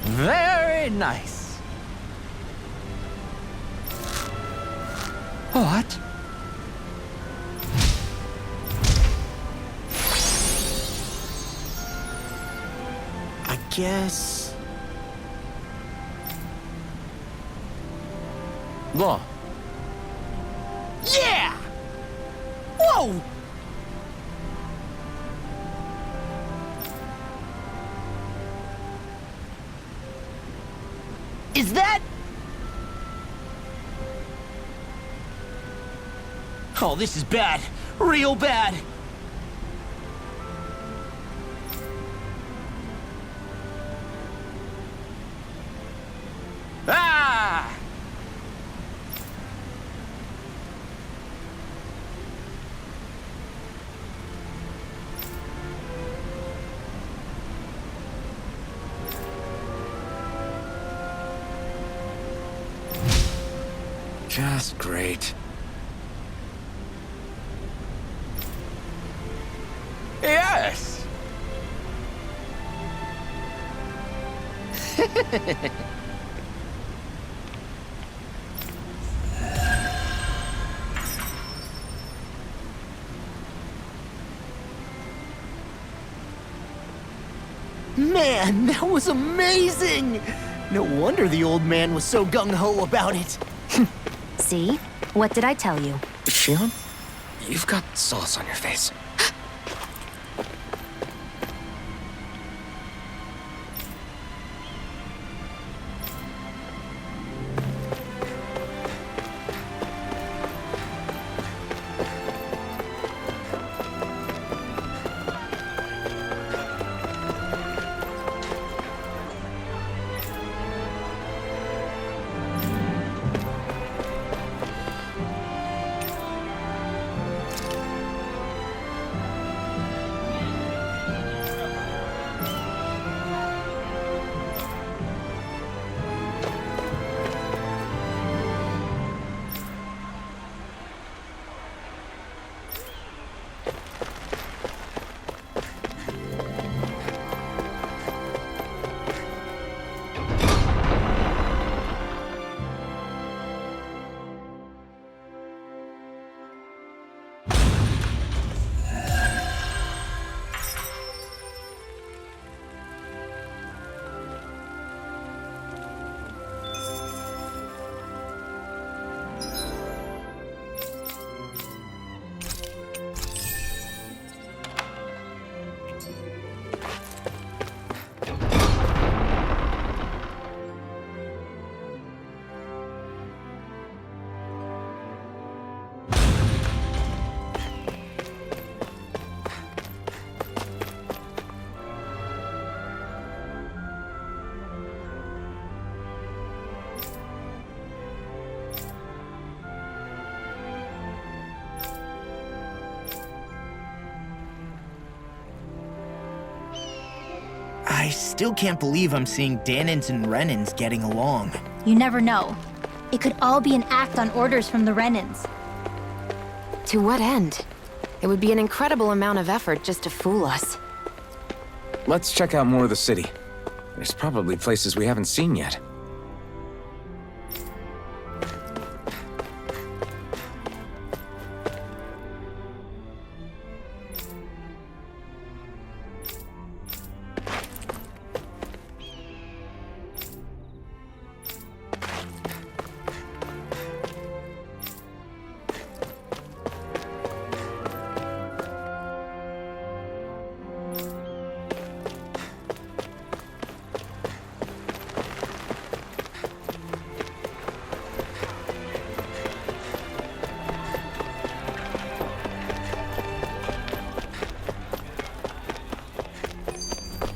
Very nice. What? I guess... Law. Yeah! Whoa! Is that... Oh, this is bad. Real bad. Ah! Just great. Yes! Man, that was amazing! No wonder the old man was so gung-ho about it. See? What did I tell you? Shion, you've got sauce on your face. I still can't believe I'm seeing Danins and Renins getting along. You never know. It could all be an act on orders from the Renins. To what end? It would be an incredible amount of effort just to fool us. Let's check out more of the city. There's probably places we haven't seen yet.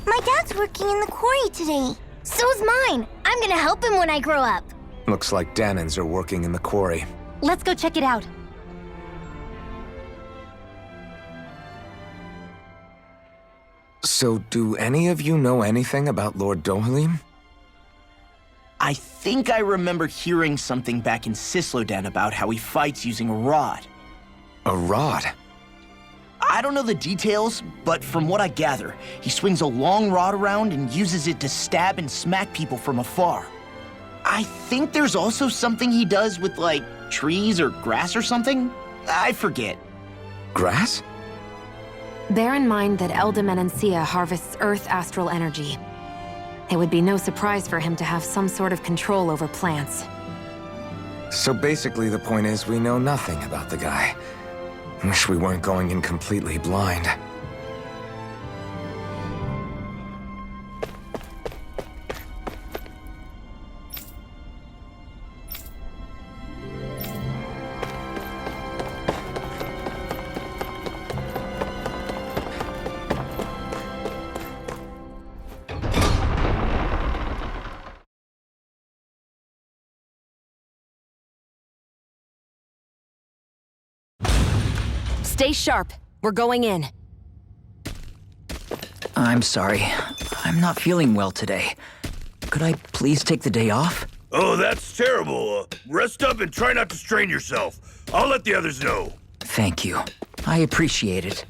My dad's working in the quarry today. So's mine. I'm gonna help him when I grow up. Looks like Danins are working in the quarry. Let's go check it out. So, do any of you know anything about Lord Dohalim? I think I remember hearing something back in Sisloden about how he fights using a rod. A rod? I don't know the details, but from what I gather, he swings a long rod around and uses it to stab and smack people from afar. I think there's also something he does with, like, trees or grass or something? I forget. Grass? Bear in mind that Elda Menancia harvests Earth astral energy. It would be no surprise for him to have some sort of control over plants. So basically the point is we know nothing about the guy. Wish we weren't going in completely blind. Stay sharp. We're going in. I'm sorry. I'm not feeling well today. Could I please take the day off? Oh, that's terrible. Rest up and try not to strain yourself. I'll let the others know. Thank you. I appreciate it.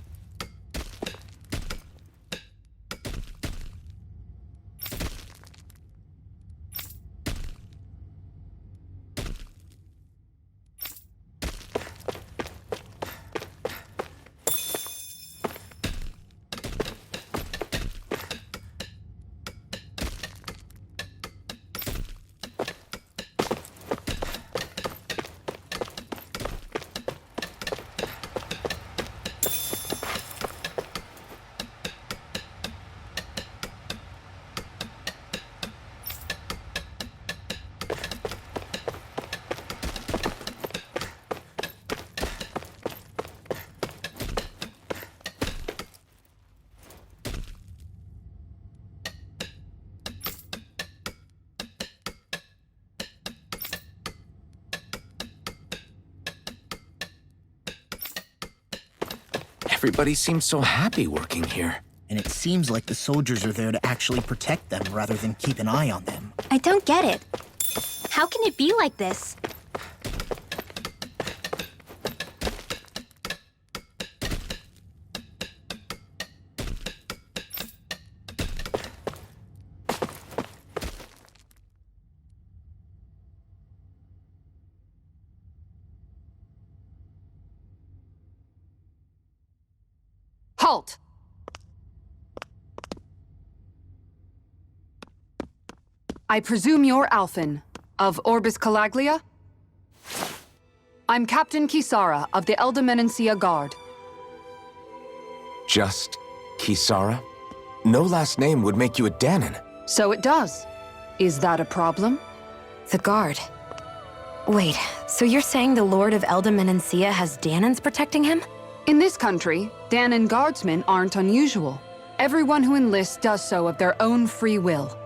Everybody seems so happy working here. And it seems like the soldiers are there to actually protect them rather than keep an eye on them. I don't get it. How can it be like this? Halt! I presume you're Alphen, of Orbis Calaglia? I'm Captain Kisara of the Elda Menancia Guard. Just Kisara? No last name would make you a Danon. So it does. Is that a problem? The guard. Wait, so you're saying the Lord of Elda Menancia has Danons protecting him? In this country, Danon guardsmen aren't unusual. Everyone who enlists does so of their own free will.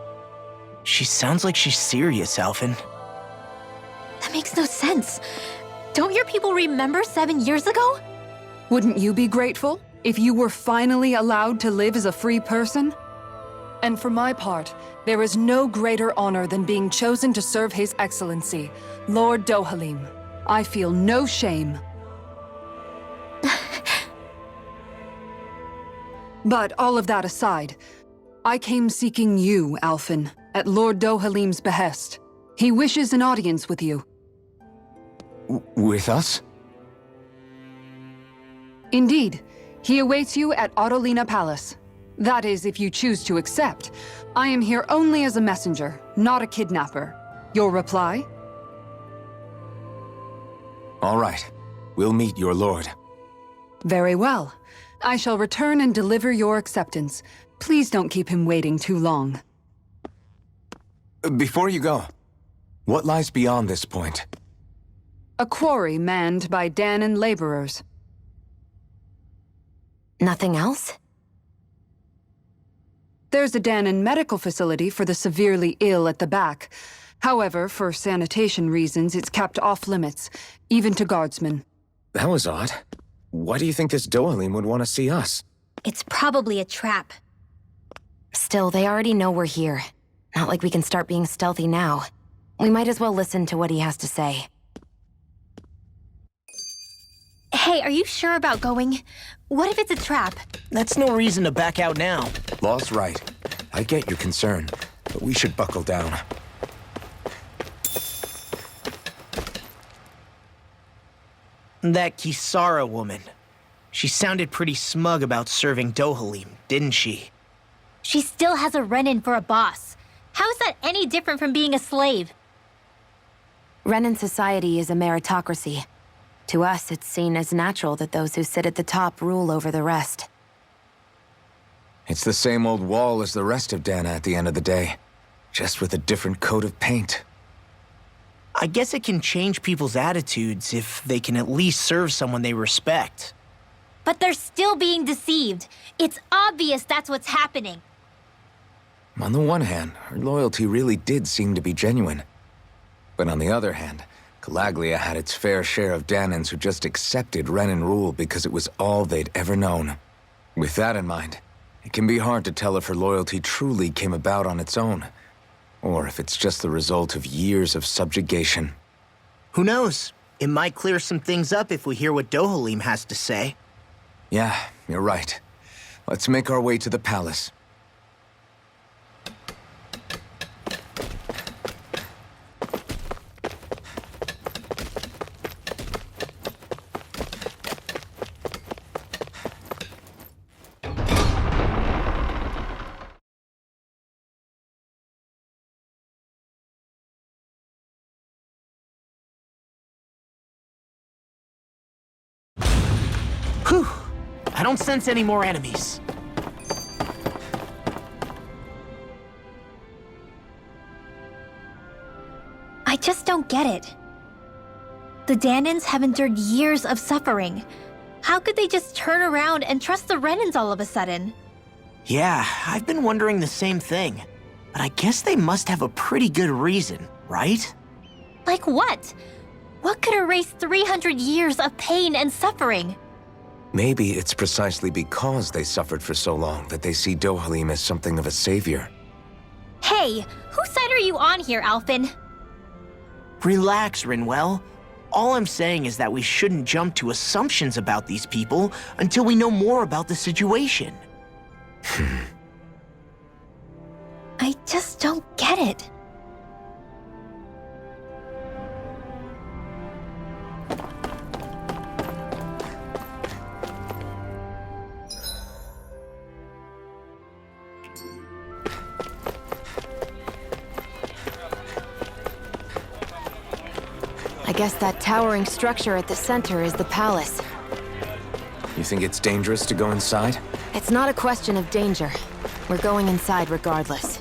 She sounds like she's serious, Alphen. That makes no sense. Don't your people remember 7 years ago? Wouldn't you be grateful if you were finally allowed to live as a free person? And for my part, there is no greater honor than being chosen to serve His Excellency, Lord Dohalim. I feel no shame. But all of that aside, I came seeking you, Alphen, at Lord Dohalim's behest. He wishes an audience with you. With us? Indeed. He awaits you at Autolina Palace. That is, if you choose to accept. I am here only as a messenger, not a kidnapper. Your reply? All right. We'll meet your lord. Very well. I shall return and deliver your acceptance. Please don't keep him waiting too long. Before you go, what lies beyond this point? A quarry manned by Danon laborers. Nothing else? There's a Danon medical facility for the severely ill at the back. However, for sanitation reasons, it's kept off limits, even to guardsmen. That was odd. Why do you think this Dohalim would want to see us? It's probably a trap. Still, they already know we're here. Not like we can start being stealthy now. We might as well listen to what he has to say. Hey, are you sure about going? What if it's a trap? That's no reason to back out now. Law's right. I get your concern, but we should buckle down. That Kisara woman. She sounded pretty smug about serving Dohalim, didn't she? She still has a Renan for a boss. How is that any different from being a slave? Renan society is a meritocracy. To us, it's seen as natural that those who sit at the top rule over the rest. It's the same old wall as the rest of Dana at the end of the day, just with a different coat of paint. I guess it can change people's attitudes if they can at least serve someone they respect. But they're still being deceived. It's obvious that's what's happening. On the one hand, her loyalty really did seem to be genuine. But on the other hand, Calaglia had its fair share of Danans who just accepted Renan rule because it was all they'd ever known. With that in mind, it can be hard to tell if her loyalty truly came about on its own, or if it's just the result of years of subjugation. Who knows? It might clear some things up if we hear what Dohalim has to say. Yeah, you're right. Let's make our way to the palace. Whew! I don't sense any more enemies. I just don't get it. The Danans have endured years of suffering. How could they just turn around and trust the Renans all of a sudden? Yeah, I've been wondering the same thing. But I guess they must have a pretty good reason, right? Like what? What could erase 300 years of pain and suffering? Maybe it's precisely because they suffered for so long that they see Dohalim as something of a savior. Hey, whose side are you on here, Alphen? Relax, Rinwell. All I'm saying is that we shouldn't jump to assumptions about these people until we know more about the situation. I just don't get it. I guess that towering structure at the center is the palace. You think it's dangerous to go inside? It's not a question of danger. We're going inside regardless.